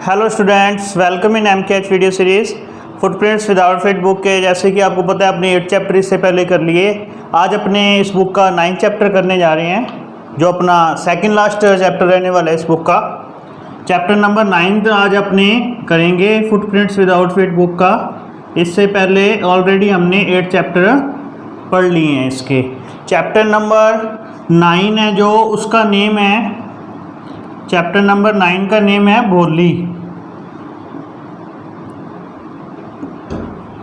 Hello students, welcome in MKH video series footprints without feet book के। जैसे कि आपको पता है अपने 8 चैप्टर इससे पहले कर लिए। आज अपने इस बुक का 9 चैप्टर करने जा रहे हैं, जो अपना सेकंड लास्ट चैप्टर रहने वाला है इस बुक का। चैप्टर नंबर 9 आज अपने करेंगे फुटप्रिंट्स विदाउट फीट बुक का। इससे पहले ऑलरेडी हमने 8 चैप्टर पढ़ लिए हैं इसके। चैप्टर नंबर 9 है जो उसका नेम है, चैप्टर नंबर 9 का नेम है बोली।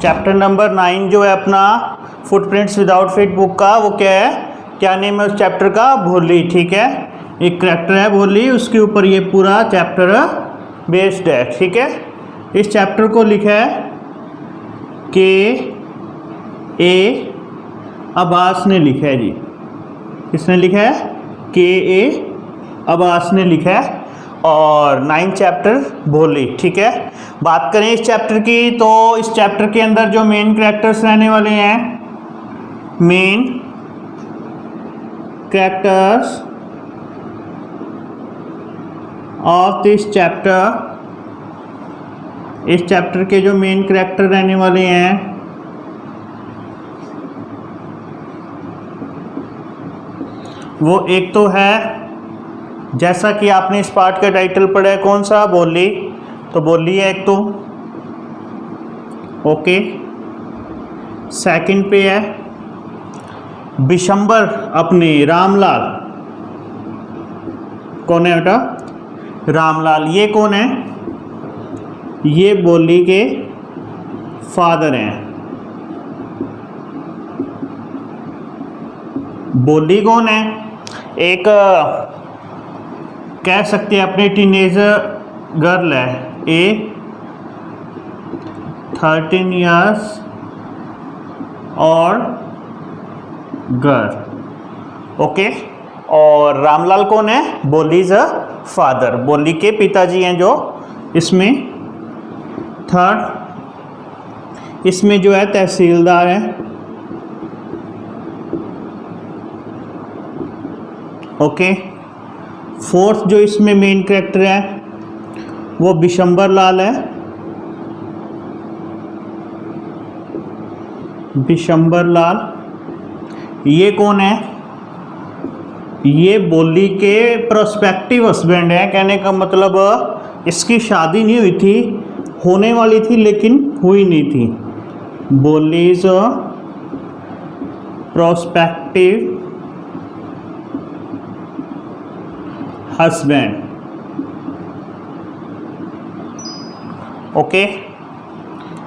चैप्टर नंबर 9 जो है अपना फुटप्रिंट्स विदाउट फीट बुक का, वो क्या है, क्या नेम है उस चैप्टर का? भोली। ठीक है, एक करैक्टर है भोली, उसके ऊपर ये पूरा चैप्टर बेस्ड है। ठीक है, इस चैप्टर को लिखा है के अब्बास ने लिखा है जी। किसने लिखा है? के अब्बास ने लिखा है। और 9 चैप्टर भोली। ठीक है, बात करें इस चैप्टर की, तो इस चैप्टर के अंदर जो मेन कैरेक्टर्स रहने वाले हैं, main characters of this chapter, इस चैप्टर के जो मेन कैरेक्टर रहने वाले हैं वो एक तो है, जैसा कि आपने इस पार्ट का टाइटल पढ़ा है, कौन सा? बोली। तो बोली है एक तो, ओके। सेकंड पे है बिशंबर अपने रामलाल। कौन है बेटा? रामलाल। ये कौन है? ये बोली के फादर हैं। बोली कौन है? एक कह सकते हैं अपने टीनेजर गर्ल है, 13 इयर्स और गर्ल, ओके। और रामलाल कौन है? बोलीज फादर, बोली के पिताजी हैं जो इसमें। थर्ड इसमें जो है तहसीलदार है, ओके। फोर्थ जो इसमें मेन कैरेक्टर है वो बिशंबर लाल है। बिशंबर लाल ये कौन है? ये बोली के प्रोस्पेक्टिव हस्बैंड है। कहने का मतलब इसकी शादी नहीं हुई थी, होने वाली थी लेकिन हुई नहीं थी। बोलीज प्रोस्पेक्टिव हस्बैंड, ओके।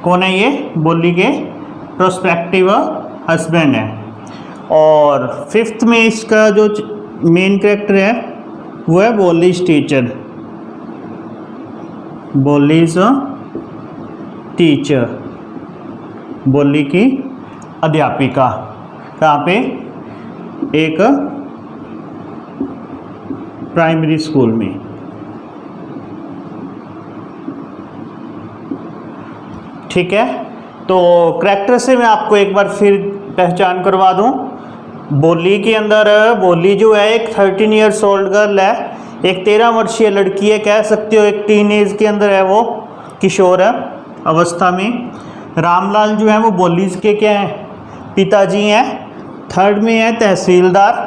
कौन है ये? बोली के प्रोस्पेक्टिव हस्बैंड है। और फिफ्थ में इसका जो मेन कैरेक्टर है वो है बोलीज टीचर। बोलीज टीचर, बोली की अध्यापिका। कहाँ पे? एक प्राइमरी स्कूल में। ठीक है, तो कैरेक्टर से मैं आपको एक बार फिर पहचान करवा दूं। बोली के अंदर बोली जो है एक 13 इयर्स ओल्ड गर्ल है, एक 13 वर्षीय लड़की है, कह सकते हो एक टीन एज के अंदर है, वो किशोर अवस्था में। रामलाल जो है वो बोलीज के क्या हैं? पिताजी हैं। थर्ड में है तहसीलदार,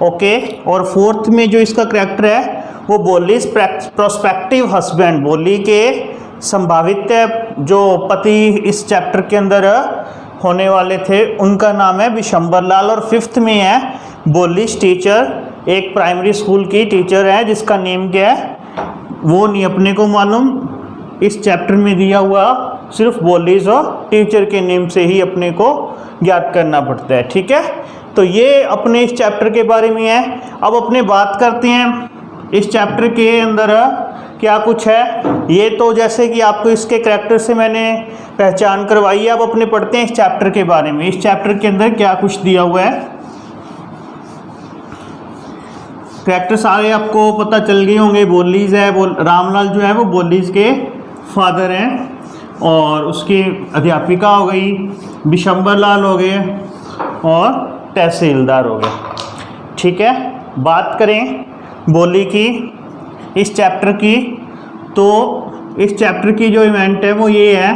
ओके। और फोर्थ में जो इसका कैरेक्टर है वो बोलीज प्रोस्पेक्टिव हस्बैंड, बोली के संभावित जो पति इस चैप्टर के अंदर होने वाले थे, उनका नाम है बिशंबर लाल। और फिफ्थ में है बोलीज टीचर, एक प्राइमरी स्कूल की टीचर है जिसका नेम क्या है वो नहीं अपने को मालूम। इस चैप्टर में दिया हुआ सिर्फ बोलीज और टीचर के नेम से ही अपने को ज्ञात करना पड़ता है। ठीक है, तो ये अपने इस चैप्टर के बारे में है। अब अपने बात करते हैं इस चैप्टर के अंदर क्या कुछ है। ये तो जैसे कि आपको इसके कैरेक्टर से मैंने पहचान करवाई है। अब अपने पढ़ते हैं इस चैप्टर के बारे में। इस चैप्टर के अंदर क्या कुछ दिया हुआ है। कैरेक्टर सारे आपको पता चल गए होंगे। बोलीज है, रामलाल जो है वो बोलीज के फादर हैं, और उसकी अध्यापिका हो गई, बिशंबर लाल हो गए और तहसीलदार हो गए। ठीक है, बात करें बोली की इस चैप्टर की, तो इस चैप्टर की जो इवेंट है वो ये है,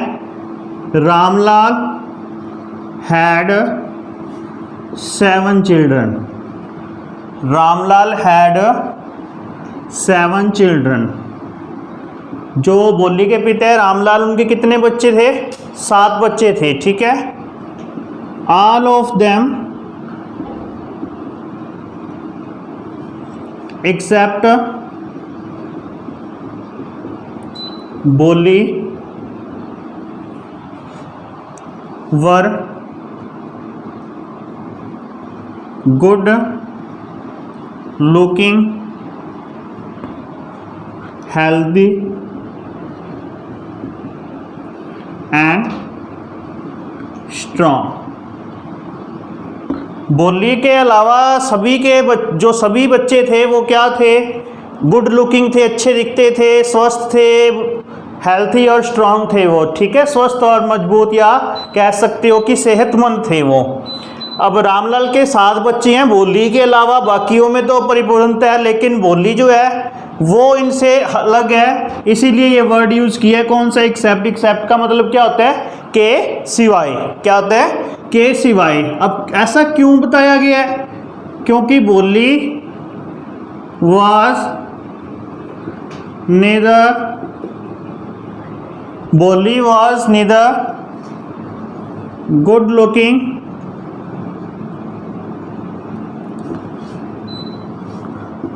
Ramlal had 7 children. Ramlal had 7 children. जो बोली के पिता है रामलाल, उनके कितने बच्चे थे? 7 बच्चे थे, ठीक है। ऑल ऑफ देम एक्सेप्ट बोली were good looking, healthy and strong. बोली के अलावा सभी के जो सभी बच्चे थे वो क्या थे? गुड लुकिंग थे, अच्छे दिखते थे, स्वस्थ थे, हेल्थी और स्ट्रांग थे वो, ठीक है। स्वस्थ और मजबूत, या कह सकते हो कि सेहतमंद थे वो। अब रामलाल के 7 बच्चे हैं, बोली के अलावा बाकियों में तो परिपूर्णता है, लेकिन बोली जो है वो इनसे अलग है, इसीलिए ये वर्ड यूज़ किया है। कौन सा? एक्सेप्ट। एक्सेप्ट का मतलब क्या होता है? के सिवाय। क्या होता है? के सिवाय। अब ऐसा क्यों बताया गया है? क्योंकि बोली was neither good looking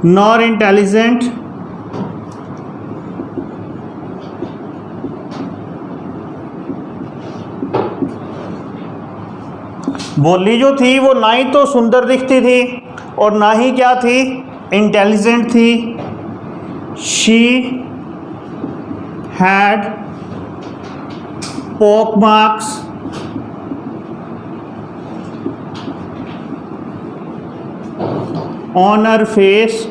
nor intelligent बोली जो थी वो ना ही तो सुंदर दिखती थी और ना ही क्या थी? इंटेलिजेंट थी। शी हैड पोक marks on her face,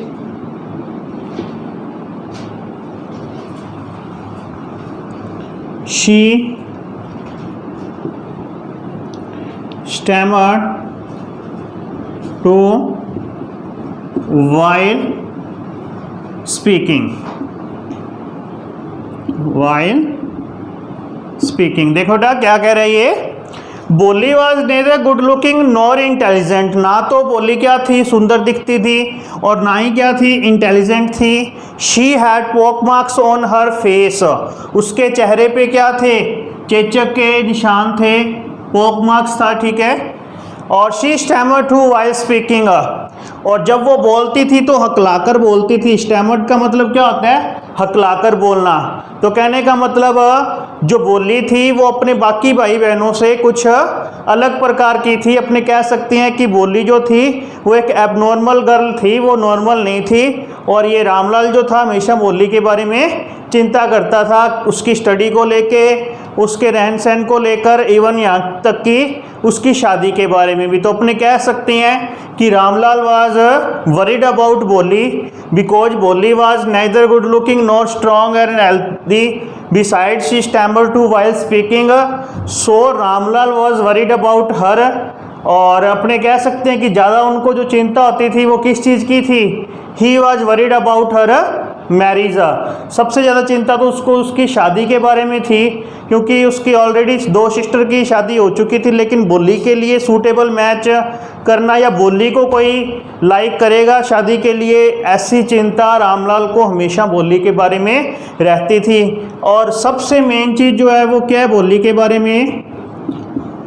she stammered to while speaking। देखो बेटा क्या कह रही है? Bholi was neither good looking nor intelligent. ना तो बोली क्या थी? सुंदर दिखती थी, और ना ही क्या थी? इंटेलिजेंट थी। शी हैड पोक मार्क्स ऑन हर फेस। उसके चेहरे पे क्या थे? चेचक के निशान थे, पोक मार्क्स था, ठीक है। और she stammered too while speaking. और जब वो बोलती थी तो हकलाकर बोलती थी। स्टैमर्ड का मतलब क्या होता है? हकलाकर बोलना। तो कहने का मतलब जो बोली थी वो अपने बाकी भाई बहनों से कुछ अलग प्रकार की थी। अपने कह सकते हैं कि बोली जो थी वो एक एबनॉर्मल गर्ल थी, वो नॉर्मल नहीं थी। और ये रामलाल जो था हमेशा बोली के बारे में चिंता करता था, उसकी स्टडी को लेके, उसके रहन सहन को लेकर, इवन यहाँ तक कि उसकी शादी के बारे में भी। तो अपने कह सकते हैं कि Ramlal was worried about Bholi because Bholi was neither good looking nor strong and healthy, beside she stammered too while speaking, so Ramlal was worried about her. और अपने कह सकते हैं कि ज़्यादा उनको जो चिंता होती थी वो किस चीज़ की थी? He was worried about her marriage. सबसे ज़्यादा चिंता तो उसको उसकी शादी के बारे में थी, क्योंकि उसकी ऑलरेडी 2 सिस्टर की शादी हो चुकी थी। लेकिन बोली के लिए सूटेबल मैच करना या बोली को कोई लाइक करेगा शादी के लिए, ऐसी चिंता रामलाल को हमेशा बोली के बारे में रहती थी। और सबसे मेन चीज़ जो है वो क्या है बोली के बारे में?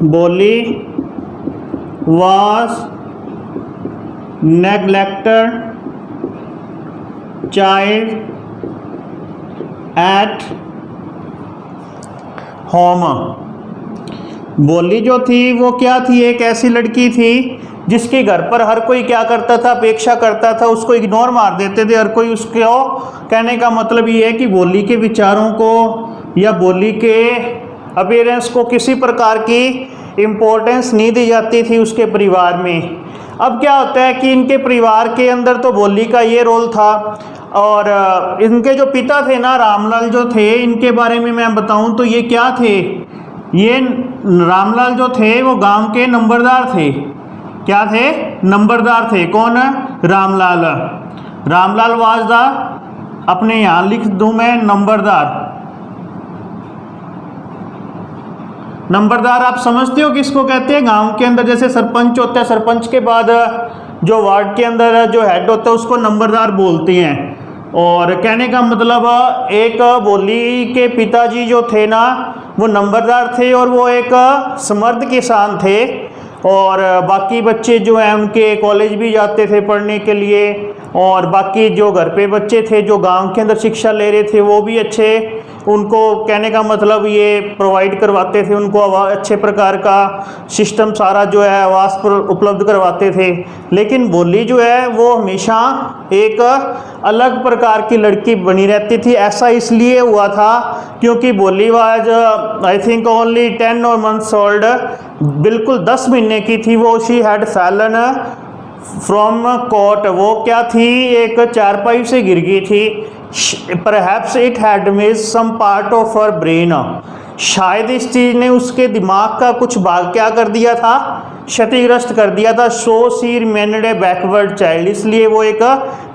बोली was neglected child at home। बोली जो थी वो क्या थी? एक ऐसी लड़की थी जिसके घर पर हर कोई क्या करता था? अपेक्षा करता था, उसको इग्नोर मार देते थे हर कोई उसको। कहने का मतलब ये है कि बोली के विचारों को या बोली के अपीयरेंस को किसी प्रकार की इम्पोर्टेंस नहीं दी जाती थी उसके परिवार में। अब क्या होता है कि इनके परिवार के अंदर तो बोली का ये रोल था, और इनके जो पिता थे ना रामलाल जो थे, इनके बारे में मैं बताऊं तो ये क्या थे? ये रामलाल जो थे वो गांव के नंबरदार थे। क्या थे? नंबरदार थे। कौन? रामलाल। रामलाल वाज द, अपने यहाँ लिख दूं मैं, नंबरदार। नंबरदार आप समझते हो किसको कहते हैं? गांव के अंदर जैसे सरपंच होता है, सरपंच के बाद जो वार्ड के अंदर जो हेड होता है उसको नंबरदार बोलते हैं। और कहने का मतलब एक बोली के पिताजी जो थे ना वो नंबरदार थे और वो एक समर्थ किसान थे, और बाकी बच्चे जो हैं उनके कॉलेज भी जाते थे पढ़ने के लिए, और बाकी जो घर पे बच्चे थे जो गांव के अंदर शिक्षा ले रहे थे वो भी अच्छे, उनको कहने का मतलब ये प्रोवाइड करवाते थे, उनको अच्छे प्रकार का सिस्टम सारा जो है आवास पर उपलब्ध करवाते थे। लेकिन बोली जो है वो हमेशा एक अलग प्रकार की लड़की बनी रहती थी। ऐसा इसलिए हुआ था क्योंकि Bholi was I think only 10 months old, बिल्कुल 10 महीने की थी वो। She had fallen from cot, वो क्या थी, एक चारपाई से गिर गई थी। Perhaps it had missed some part of her brain, शायद इस चीज़ ने उसके दिमाग का कुछ भाग क्या कर दिया था, क्षतिग्रस्त कर दिया था। सो सी रिमेन्ड ए बैकवर्ड चाइल्ड, इसलिए वो एक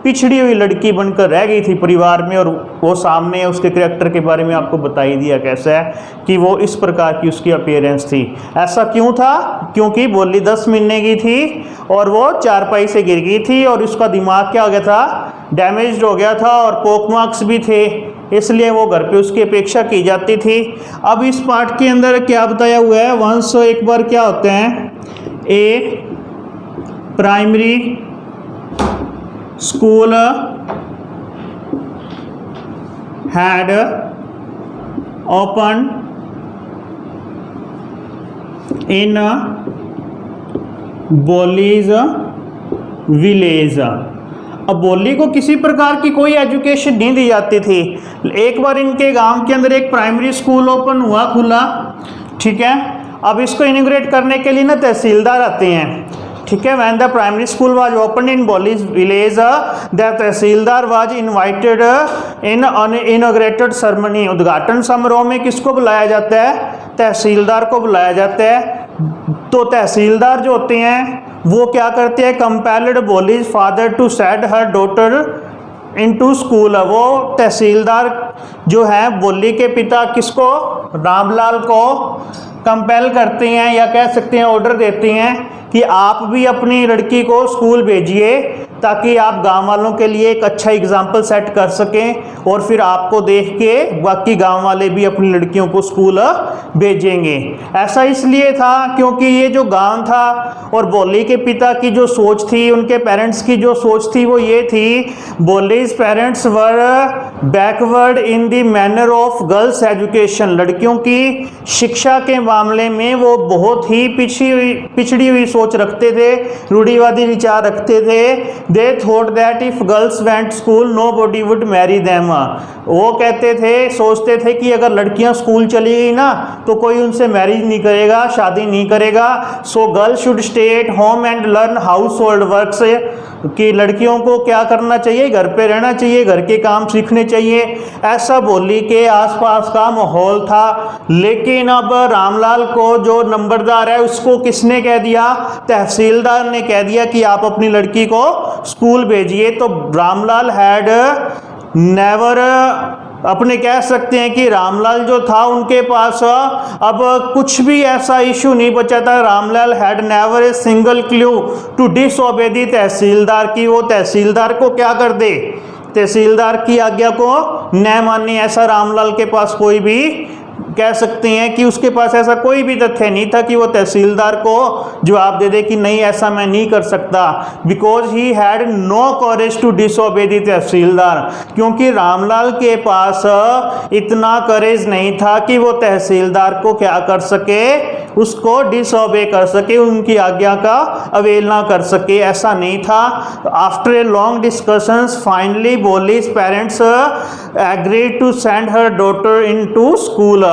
पिछड़ी हुई लड़की बनकर रह गई थी परिवार में। और वो सामने उसके करैक्टर के बारे में आपको बता ही दिया कैसा है कि वो इस प्रकार की उसकी अपीयरेंस थी। ऐसा क्यों था? क्योंकि बोली 10 महीने की थी और वो चारपाई से गिर गई थी और उसका दिमाग क्या हो गया था, डैमेज हो गया था, और पोक मार्क्स भी थे, इसलिए वो घर पे उसकी अपेक्षा की जाती थी। अब इस पार्ट के अंदर क्या बताया हुआ है, वंस एक बार क्या होते हैं, a primary school had open in Bholi's village. अब बोली को किसी प्रकार की कोई एजुकेशन नहीं दी जाती थी। एक बार इनके गांव के अंदर एक प्राइमरी स्कूल ओपन हुआ, खुला, ठीक है। अब इसको इनॉग्रेट करने के लिए ना तहसीलदार आते हैं, ठीक है। When the primary school was open in Bholi's village the tehsildar was invited in an inaugurated ceremony. उद्घाटन समारोह में किसको बुलाया जाता है? तहसीलदार को बुलाया जाता है। तो तहसीलदार जो होते हैं वो क्या करते हैं, compelled Bholi's father to send her daughter into school. वो तहसीलदार जो है बोली के पिता किसको, रामलाल को कंपेल करते हैं, या कह सकते हैं ऑर्डर देते हैं कि आप भी अपनी लड़की को स्कूल भेजिए ताकि आप गांव वालों के लिए एक अच्छा एग्जाम्पल सेट कर सकें, और फिर आपको देख के बाकी गांव वाले भी अपनी लड़कियों को स्कूल भेजेंगे। ऐसा इसलिए था क्योंकि ये जो गांव था और बोली के पिता की जो सोच थी, उनके पेरेंट्स की जो सोच थी वो ये थी, Bholi's parents were backward in the manner of girls education. लड़कियों की शिक्षा के मामले में वो बहुत ही पिछड़ी हुई सोच रखते थे, रूढ़िवादी विचार रखते थे। They thought that if girls went school, nobody would marry them. वो कहते थे, सोचते थे कि अगर लड़कियां स्कूल चली गई ना तो कोई उनसे मैरिज नहीं करेगा, शादी नहीं करेगा। So girls should stay at home and learn household works, कि लड़कियों को क्या करना चाहिए, घर पे रहना चाहिए, घर के काम सीखने चाहिए। ऐसा बोली के आसपास का माहौल था। लेकिन अब रामलाल को जो नंबरदार है उसको किसने कह दिया, तहसीलदार ने कह दिया कि आप अपनी लड़की को स्कूल भेजिए। तो रामलाल हैड नेवर, अपने कह सकते हैं कि रामलाल जो था उनके पास अब कुछ भी ऐसा इशू नहीं बचा था। Ramlal had never a single clue to disobey the tehsildar की, वो तहसीलदार को क्या कर दे, तहसीलदार की आज्ञा को न माने। ऐसा रामलाल के पास कोई भी कह सकते हैं कि उसके पास ऐसा कोई भी तथ्य नहीं था कि वो तहसीलदार को जवाब दे दे कि नहीं ऐसा मैं नहीं कर सकता। Because he had no courage to disobey the tehsildar, क्योंकि रामलाल के पास इतना करेज नहीं था कि वो तहसीलदार को क्या कर सके, उसको डिसओबे कर सके, उनकी आज्ञा का अवहेलना कर सके, ऐसा नहीं था। After a long discussions finally Bholi's parents agreed to send her daughter into school.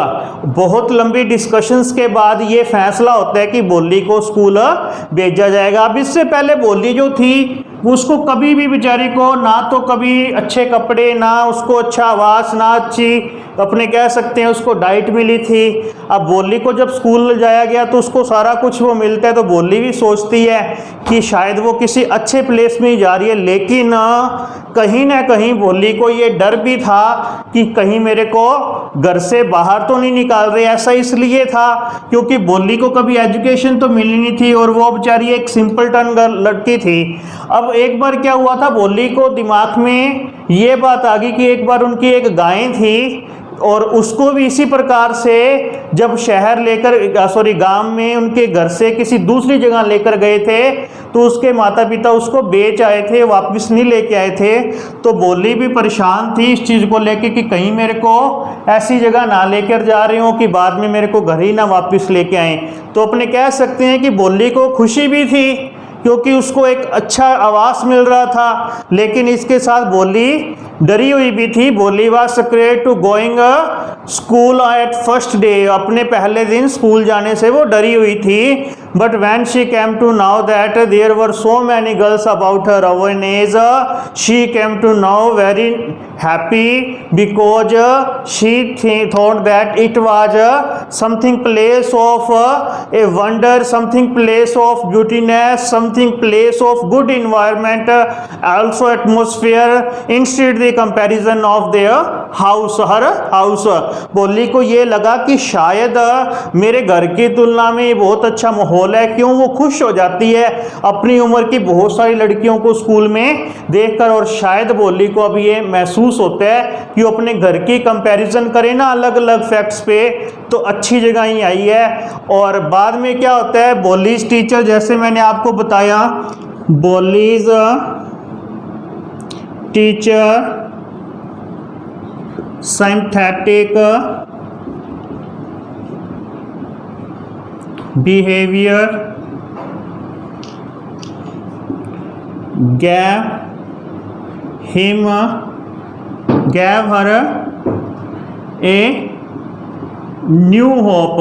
बहुत लंबी डिस्कशंस के बाद ये फैसला होता है कि बोली को स्कूल भेजा जाएगा। अब इससे पहले बोली जो थी उसको कभी भी बेचारी को ना तो कभी अच्छे कपड़े, ना उसको अच्छा आवास, ना अच्छी अपने कह सकते हैं उसको डाइट मिली थी। अब बोली को जब स्कूल जाया गया तो उसको सारा कुछ वो मिलता है, तो बोली भी सोचती है कि शायद वो किसी अच्छे प्लेस में ही जा रही है, लेकिन कहीं ना कहीं बोली को ये डर भी था कि कहीं मेरे को घर से बाहर तो नहीं निकाल रहे। ऐसा इसलिए था क्योंकि बोली को कभी एजुकेशन तो मिली नहीं थी और वो बेचारी एक सिंपल टर्न लड़की थी। अब एक बार क्या हुआ था, बोली को दिमाग में ये बात आ गई कि एक बार उनकी एक गाय थी और उसको भी इसी प्रकार से जब शहर लेकर गांव में उनके घर से किसी दूसरी जगह लेकर गए थे तो उसके माता पिता उसको बेच आए थे, वापस नहीं लेके आए थे। तो बोली भी परेशान थी इस चीज़ को लेके कि कहीं मेरे को ऐसी जगह ना लेकर जा रहे हो कि बाद में मेरे को घर ही ना वापस लेके आए। तो अपने कह सकते हैं कि बोली को खुशी भी थी क्योंकि उसको एक अच्छा आवास मिल रहा था, लेकिन इसके साथ बोली डरी हुई भी थी। Bholi was scared to going school at first day, अपने पहले दिन स्कूल जाने से वो डरी हुई थी। But when she came to know that there were so many girls about her own age, she came to know very happy because she thought that it was something place of a wonder, something place of beautiness, something place of good environment, also atmosphere instead the comparison of their house, her house। बोली को ये लगा कि शायद मेरे घर की तुलना में ये बहुत अच्छा माहौल है। क्यों वो खुश हो जाती है अपनी उम्र की बहुत सारी लड़कियों को स्कूल में देखकर, और शायद बोली को अब ये महसूस होता है कि वो अपने घर की कंपैरिजन करे ना अलग अलग फैक्ट्स पे तो अच्छी जगह ही आई है। और बाद में क्या होता है, बोलीज टीचर, जैसे मैंने आपको बताया, Bholi's teacher synthetic behaviour gave her a new hope.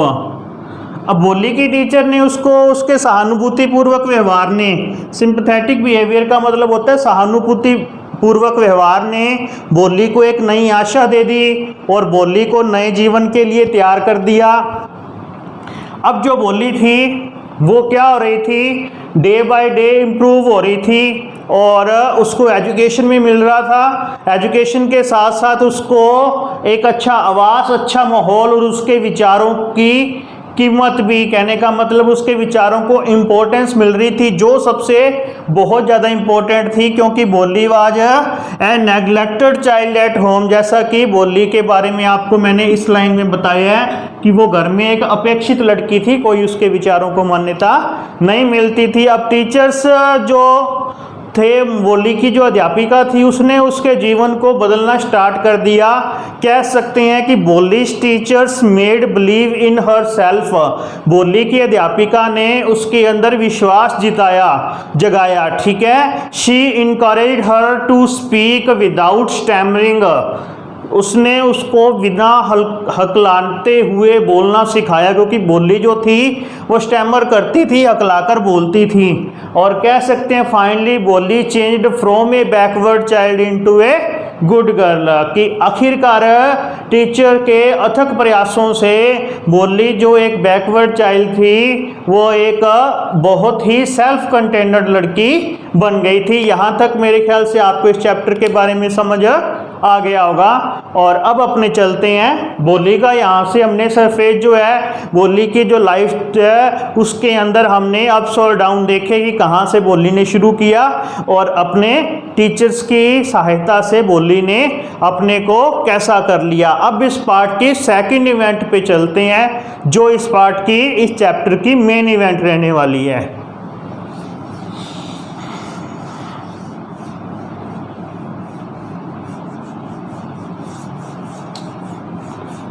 अब बोली की टीचर ने उसको उसके सहानुभूति पूर्वक व्यवहार ने, सिंपैथेटिक बिहेवियर का मतलब होता है सहानुभूति पूर्वक व्यवहार ने बोली को एक नई आशा दे दी और बोली को नए जीवन के लिए तैयार कर दिया। अब जो बोली थी वो क्या हो रही थी, डे बाय डे इम्प्रूव हो रही थी और उसको एजुकेशन भी मिल रहा था। एजुकेशन के साथ साथ उसको एक अच्छा आवास, अच्छा माहौल और उसके विचारों की कीमत भी, कहने का मतलब उसके विचारों को इम्पोर्टेंस मिल रही थी, जो सबसे बहुत ज़्यादा इम्पोर्टेंट थी क्योंकि Bholi was a neglected child at home. जैसा कि बोली के बारे में आपको मैंने इस लाइन में बताया है कि वो घर में एक अपेक्षित लड़की थी, कोई उसके विचारों को मान्यता नहीं मिलती थी। अब टीचर्स जो थे, बोली की जो अध्यापिका थी, उसने उसके जीवन को बदलना स्टार्ट कर दिया। कह सकते हैं कि Bholi's teachers made believe in her self. Bholi की अध्यापिका ने उसके अंदर विश्वास जगाया, ठीक है। She encourage her to speak without stammering. उसने उसको बिना हकलाते हुए बोलना सिखाया, क्योंकि बोली जो थी वो स्टैमर करती थी, हकलाकर बोलती थी। और कह सकते हैं फाइनली बोली changed from A backward child into a good girl, कि आखिरकार टीचर के अथक प्रयासों से बोली जो एक बैकवर्ड चाइल्ड थी वो एक बहुत ही सेल्फ कंटेंटेड लड़की बन गई थी। यहाँ तक मेरे ख्याल से आपको इस चैप्टर के बारे में समझ आ गया होगा। और अब अपने चलते हैं बोली का, यहाँ से हमने सरफेस जो है बोली की जो लाइफ है उसके अंदर हमने अप्स और डाउन देखे कि कहाँ से बोली ने शुरू किया और अपने टीचर्स की सहायता से बोली ने अपने को कैसा कर लिया। अब इस पार्ट की सेकंड इवेंट पे चलते हैं जो इस पार्ट की, इस चैप्टर की मेन इवेंट रहने वाली है।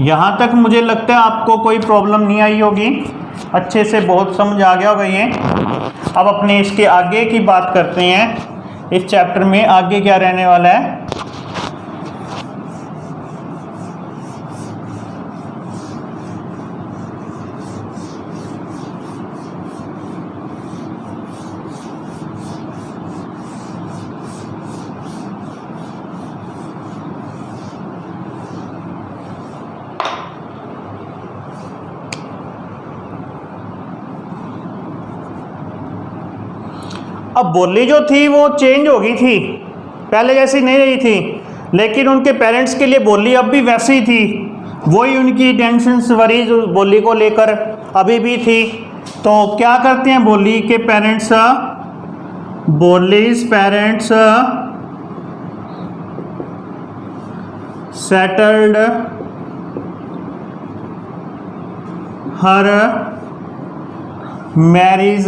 यहाँ तक मुझे लगता है आपको कोई प्रॉब्लम नहीं आई होगी, अच्छे से बहुत समझ आ गया होगा ये। अब अपने इसके आगे की बात करते हैं, इस चैप्टर में आगे क्या रहने वाला है। अब बोली जो थी वो चेंज हो गई थी, पहले जैसी नहीं रही थी, लेकिन उनके पेरेंट्स के लिए बोली अब भी वैसी थी, वही उनकी टेंशन्स वरीज बोली को लेकर अभी भी थी। तो क्या करते हैं बोली के parents, Bholi's parents settled her marriage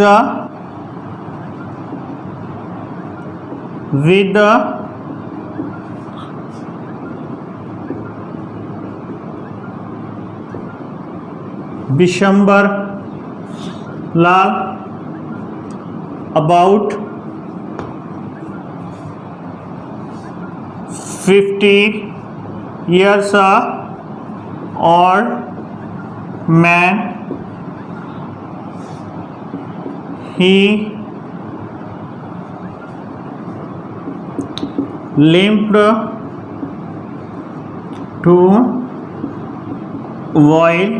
with Bishambar Lal about 50 years old man. He limped to while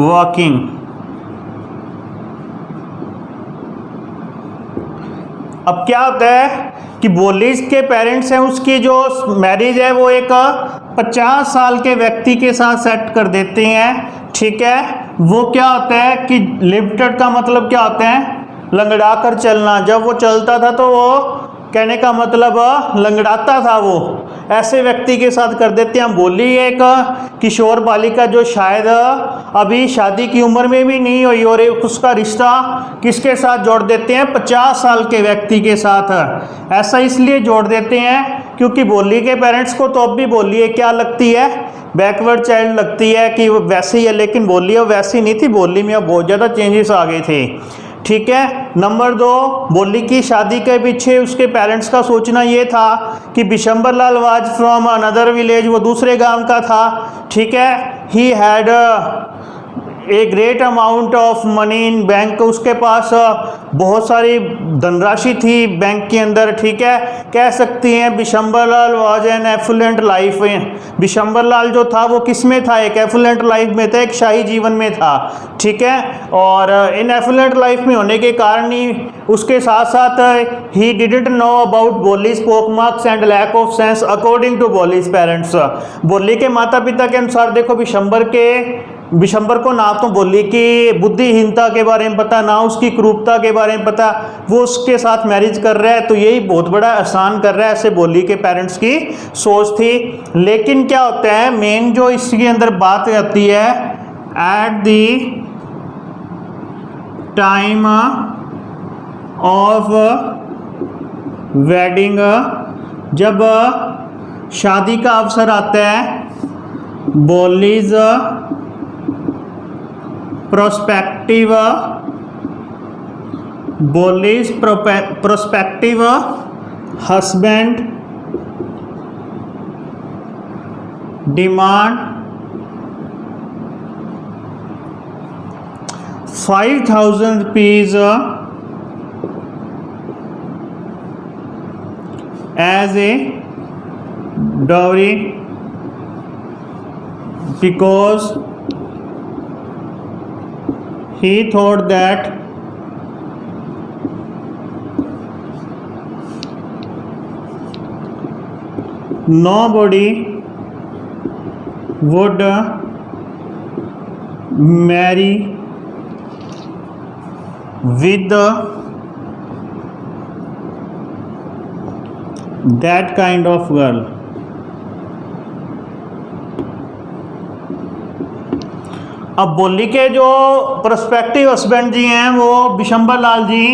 walking. अब क्या होता है कि बोलीज के पेरेंट्स हैं, उसकी जो मैरिज है वो एक 50 साल के व्यक्ति के साथ सेट कर देते हैं। ठीक है, वो क्या होता है कि लिफ्टेड का मतलब क्या होता है, लंगड़ा कर चलना। जब वो चलता था तो वो कहने का मतलब लंगड़ाता था, वो ऐसे व्यक्ति के साथ कर देते हैं। हम बोली एक किशोर बालिका जो शायद अभी शादी की उम्र में भी नहीं हुई और उसका रिश्ता किसके साथ जोड़ देते हैं, 50 साल के व्यक्ति के साथ। ऐसा इसलिए जोड़ देते हैं क्योंकि बोली के पेरेंट्स को तो अब भी बोली क्या लगती है, बैकवर्ड चाइल्ड लगती है कि वो वैसी ही है, लेकिन बोली अब वैसी नहीं थी, बोली में अब बहुत ज़्यादा चेंजेस आ गए थे। ठीक है। नंबर 2, बोली की शादी के पीछे उसके पेरेंट्स का सोचना ये था कि Bishambar Lal was from another village, वो दूसरे गांव का था। ठीक है। He had a great amount of money in bank, उसके पास बहुत सारी धनराशि थी बैंक के अंदर। ठीक है। कह सकती हैं Bishambar Lal was an affluent life, Bishambar Lal जो था वो किस में था, एक एफुलेंट लाइफ में था, एक शाही जीवन में था। ठीक है। और इन एफुलेंट लाइफ में होने के कारण ही उसके साथ साथ ही didn't know about Bholi's pock marks and lack of sense according to Bholi's parents. Bholi के माता पिता के अनुसार देखो बिशंबर को ना तो बोली की बुद्धिहीनता के बारे में पता, ना उसकी क्रूरता के बारे में पता, वो उसके साथ मैरिज कर रहा है तो यही बहुत बड़ा एहसान कर रहा है, ऐसे बोली के पेरेंट्स की सोच थी। लेकिन क्या होता है, मेन जो इसके अंदर बात आती है, at the time of wedding, जब शादी का अवसर आता है, Bholi's prospective husband demand 5,000 rupees as a dowry because he thought that nobody would marry with that kind of girl. अब बोली के जो प्रोस्पेक्टिव हस्बैंड जी हैं वो बिशंबर लाल जी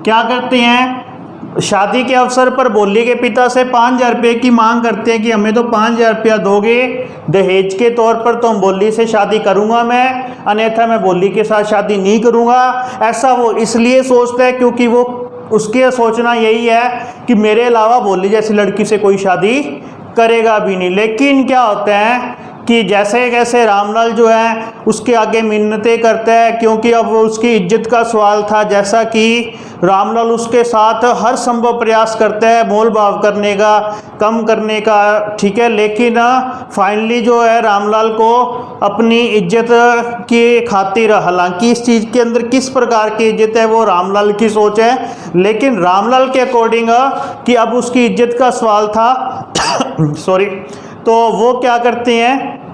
क्या करते हैं, शादी के अवसर पर बोली के पिता से 5,000 रुपये की मांग करते हैं कि हमें तो 5,000 रुपया दोगे दहेज के तौर पर तो हम बोली से शादी करूंगा मैं, अन्यथा मैं बोली के साथ शादी नहीं करूंगा। ऐसा वो इसलिए सोचता है क्योंकि वो उसके सोचना यही है कि मेरे अलावा बोली जैसी लड़की से कोई शादी करेगा भी नहीं। लेकिन क्या होता है कि जैसे जैसे रामलाल जो है उसके आगे मिन्नतें करता है, क्योंकि अब उसकी इज्जत का सवाल था। जैसा कि रामलाल उसके साथ हर संभव प्रयास करता है मोल भाव करने का, कम करने का, ठीक है, लेकिन फाइनली जो है रामलाल को अपनी इज्जत की खातिर, हालांकि इस चीज़ के अंदर किस प्रकार की इज्जत है वो रामलाल की सोच है, लेकिन रामलाल के अकॉर्डिंग कि अब उसकी इज्जत का सवाल था सॉरी, तो वो क्या करते हैं,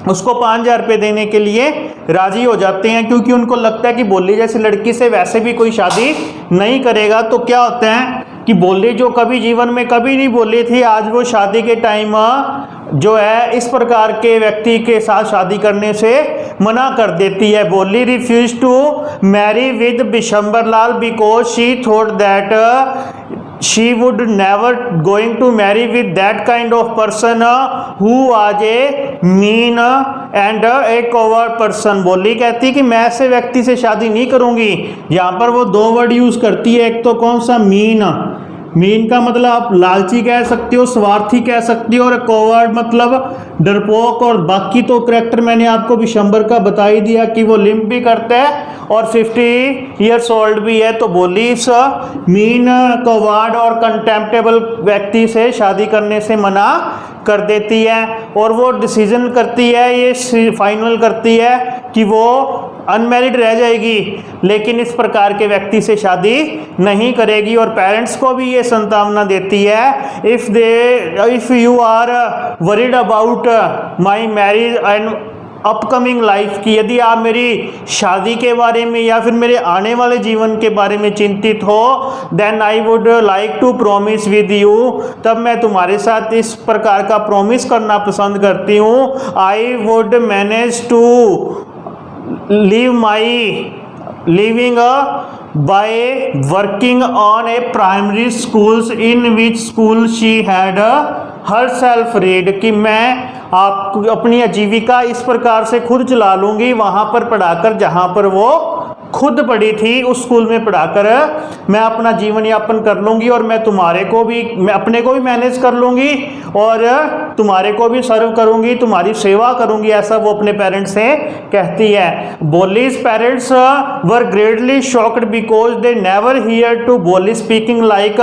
उसको 5,000 रुपये देने के लिए राजी हो जाते हैं, क्योंकि उनको लगता है कि बोली जैसी लड़की से वैसे भी कोई शादी नहीं करेगा। तो क्या होता है कि बोली जो कभी जीवन में कभी नहीं बोली थी, आज वो शादी के टाइम जो है इस प्रकार के व्यक्ति के साथ शादी करने से मना कर देती है। Bholi refuse to marry with Bishambarlal because she thought that she would never going to marry with that kind of person who was a mean and a coward person। बोली कहती कि मैं ऐसे व्यक्ति से शादी नहीं करूंगी। यहाँ पर वो 2 वर्ड यूज करती है, एक तो कौन सा, मीन। मीन का मतलब आप लालची कह सकते हो, स्वार्थी कह सकते हो, और कोवर्ड मतलब डरपोक। और बाकी तो करेक्टर मैंने आपको बिशंबर का बता ही दिया कि वो लिम्प भी करता है और 50 ईयर्स ओल्ड भी है। तो बोली इस मीन, कोवर्ड और कंटेम्प्टेबल व्यक्ति से शादी करने से मना कर देती है, और वो डिसीजन करती है, ये फाइनल करती है कि वो अनमैरिड रह जाएगी, लेकिन इस प्रकार के व्यक्ति से शादी नहीं करेगी। और पेरेंट्स को भी ये संभावना देती है, if you are worried about my marriage and upcoming life की, यदि आप मेरी शादी के बारे में या फिर मेरे आने वाले जीवन के बारे में चिंतित हो, then I would like to promise with you, तब मैं तुम्हारे साथ इस प्रकार का प्रॉमिस करना पसंद करती हूँ। I would manage to live my living by working on a primary schools in which school she had herself read, कि मैं आप अपनी आजीविका इस प्रकार से खुद चला लूँगी वहाँ पर पढ़ाकर जहाँ पर वो खुद पढ़ी थी, उस स्कूल में पढ़ाकर मैं अपना जीवन यापन कर लूँगी, और मैं तुम्हारे को भी, मैं अपने को भी मैनेज कर लूँगी और तुम्हारे को भी सर्व करूँगी, तुम्हारी सेवा करूँगी, ऐसा वो अपने पेरेंट्स से कहती है। Bholi's parents were greatly shocked because they never hear to Bholi speaking like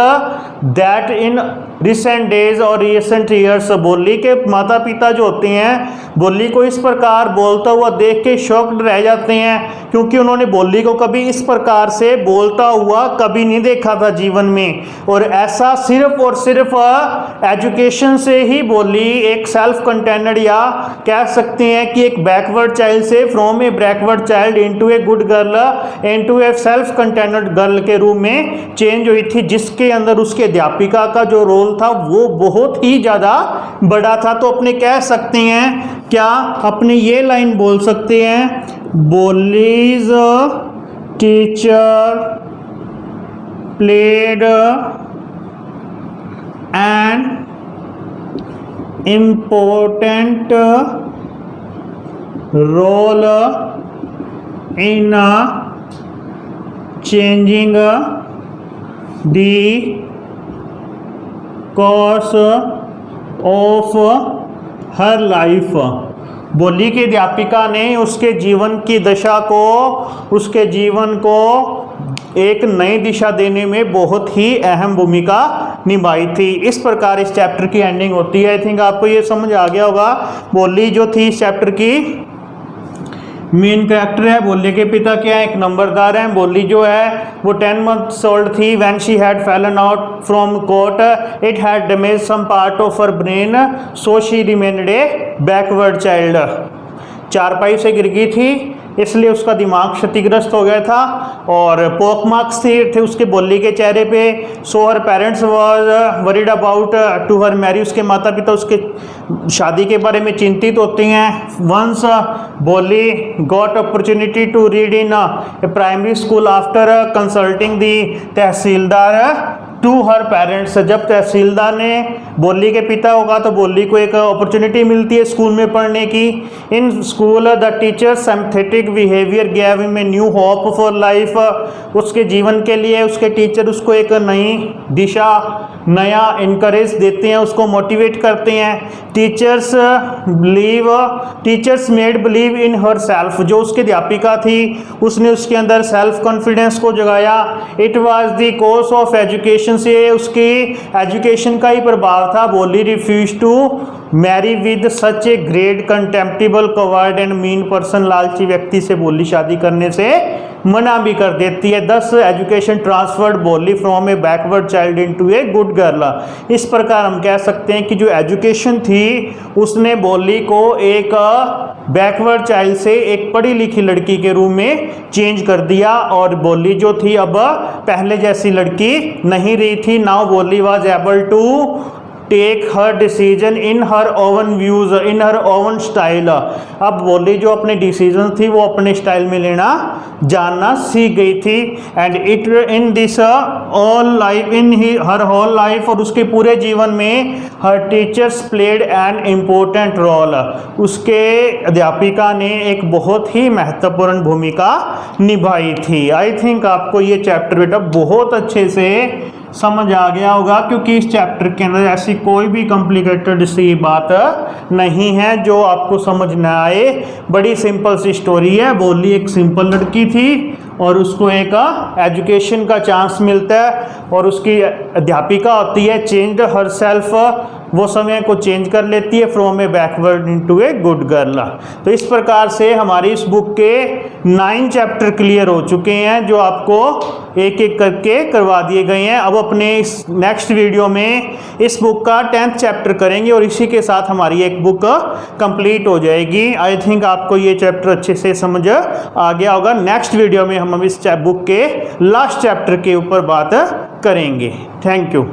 that in recent days और रिसेंट ईयर्स। बोली के माता पिता जो होते हैं बोली को इस प्रकार बोलता हुआ देख के शॉक्ड रह जाते हैं, क्योंकि उन्होंने बोली को कभी इस प्रकार से बोलता हुआ कभी नहीं देखा था जीवन में। और ऐसा सिर्फ और सिर्फ एजुकेशन से ही बोली एक सेल्फ कंटेंटेड, या कह सकते हैं कि एक बैकवर्ड चाइल्ड से from A backward child into a good girl into A self contented girl के रूप में चेंज हुई थी, जिसके अंदर उसके अध्यापिका का जो रोल था वो बहुत ही ज़्यादा बड़ा था। तो अपने कह सकते हैं, क्या अपने ये लाइन बोल सकते हैं, Bholi's teacher played an important role in changing the course of her life. Bholi की अध्यापिका ने उसके जीवन की दशा को, उसके जीवन को एक नई दिशा देने में बहुत ही अहम भूमिका निभाई थी। इस प्रकार इस चैप्टर की एंडिंग होती है। आई थिंक आपको ये समझ आ गया होगा। बोली जो थी इस चैप्टर की मेन कैरेक्टर है। बोली के पिता क्या है, एक नंबरदार हैं। बोली जो है वो 10 months ओल्ड थी when she had fallen out from cot, it had damage some part of her brain, so she remained a backward child. चारपाई से गिर गई थी इसलिए उसका दिमाग क्षतिग्रस्त हो गया था और पोक मार्क्स थे उसके बोली के चेहरे पे। So her parents was worried about to her marry, उसके माता पिता उसके शादी के बारे में चिंतित होते हैं। Once Bholi got opportunity to read in a primary school after consulting the tehsildar to her parents. जब तहसीलदार ने बोली के पिता होगा तो बोली को एक अपॉर्चुनिटी मिलती है स्कूल में पढ़ने की। In school the teacher synthetic behaviour gave him a new hope for life. उसके जीवन के लिए उसके टीचर उसको एक नई दिशा, नया इनकरेज देते हैं, उसको मोटिवेट करते हैं। Teachers made believe in her self. जो उसकी अध्यापिका थी उसने उसके अंदर सेल्फ कॉन्फिडेंस को जगाया। It was the course of education, से उसकी एजुकेशन का ही प्रभाव था। Bholi refuse to marry with such a great contemptible coward and mean person. लालची व्यक्ति से बोली शादी करने से मना भी कर देती है। 10 एजुकेशन ट्रांसफर्ड बोली from A backward child into a good girl. इस प्रकार हम कह सकते हैं कि जो एजुकेशन थी उसने बोली को एक बैकवर्ड चाइल्ड से एक पढ़ी लिखी लड़की के रूप में चेंज कर दिया। और बोली जो थी अब पहले जैसी लड़की नहीं रही थी। Now Bholi was able to take her decision in her own views, in her own style. अब बोली जो अपने डिसीजन थी वो अपने स्टाइल में लेना जानना सीख गई थी। And it in this all life, in her whole life, और उसके पूरे जीवन में her teachers played an important role. उसके अध्यापिका ने एक बहुत ही महत्वपूर्ण भूमिका निभाई थी। आई थिंक आपको ये चैप्टर बेटा बहुत अच्छे से समझ आ गया होगा, क्योंकि इस चैप्टर के अंदर ऐसी कोई भी कॉम्प्लिकेटेड सी बात नहीं है जो आपको समझ न आए। बड़ी सिंपल सी स्टोरी है। बोली एक सिंपल लड़की थी और उसको एक एजुकेशन का चांस मिलता है और उसकी अध्यापिका होती है चेंज्ड हर सेल्फ, वो समय को चेंज कर लेती है from A backward into a good girl. तो इस प्रकार से हमारी इस बुक के 9 चैप्टर क्लियर हो चुके हैं जो आपको एक एक करके करवा दिए गए हैं। अब अपने इस नेक्स्ट वीडियो में इस बुक का 10th चैप्टर करेंगे और इसी के साथ हमारी एक बुक कंप्लीट हो जाएगी। आई थिंक आपको ये चैप्टर अच्छे से समझ आ गया होगा। नेक्स्ट वीडियो में हम इस बुक के लास्ट चैप्टर के ऊपर बात करेंगे। Thank you.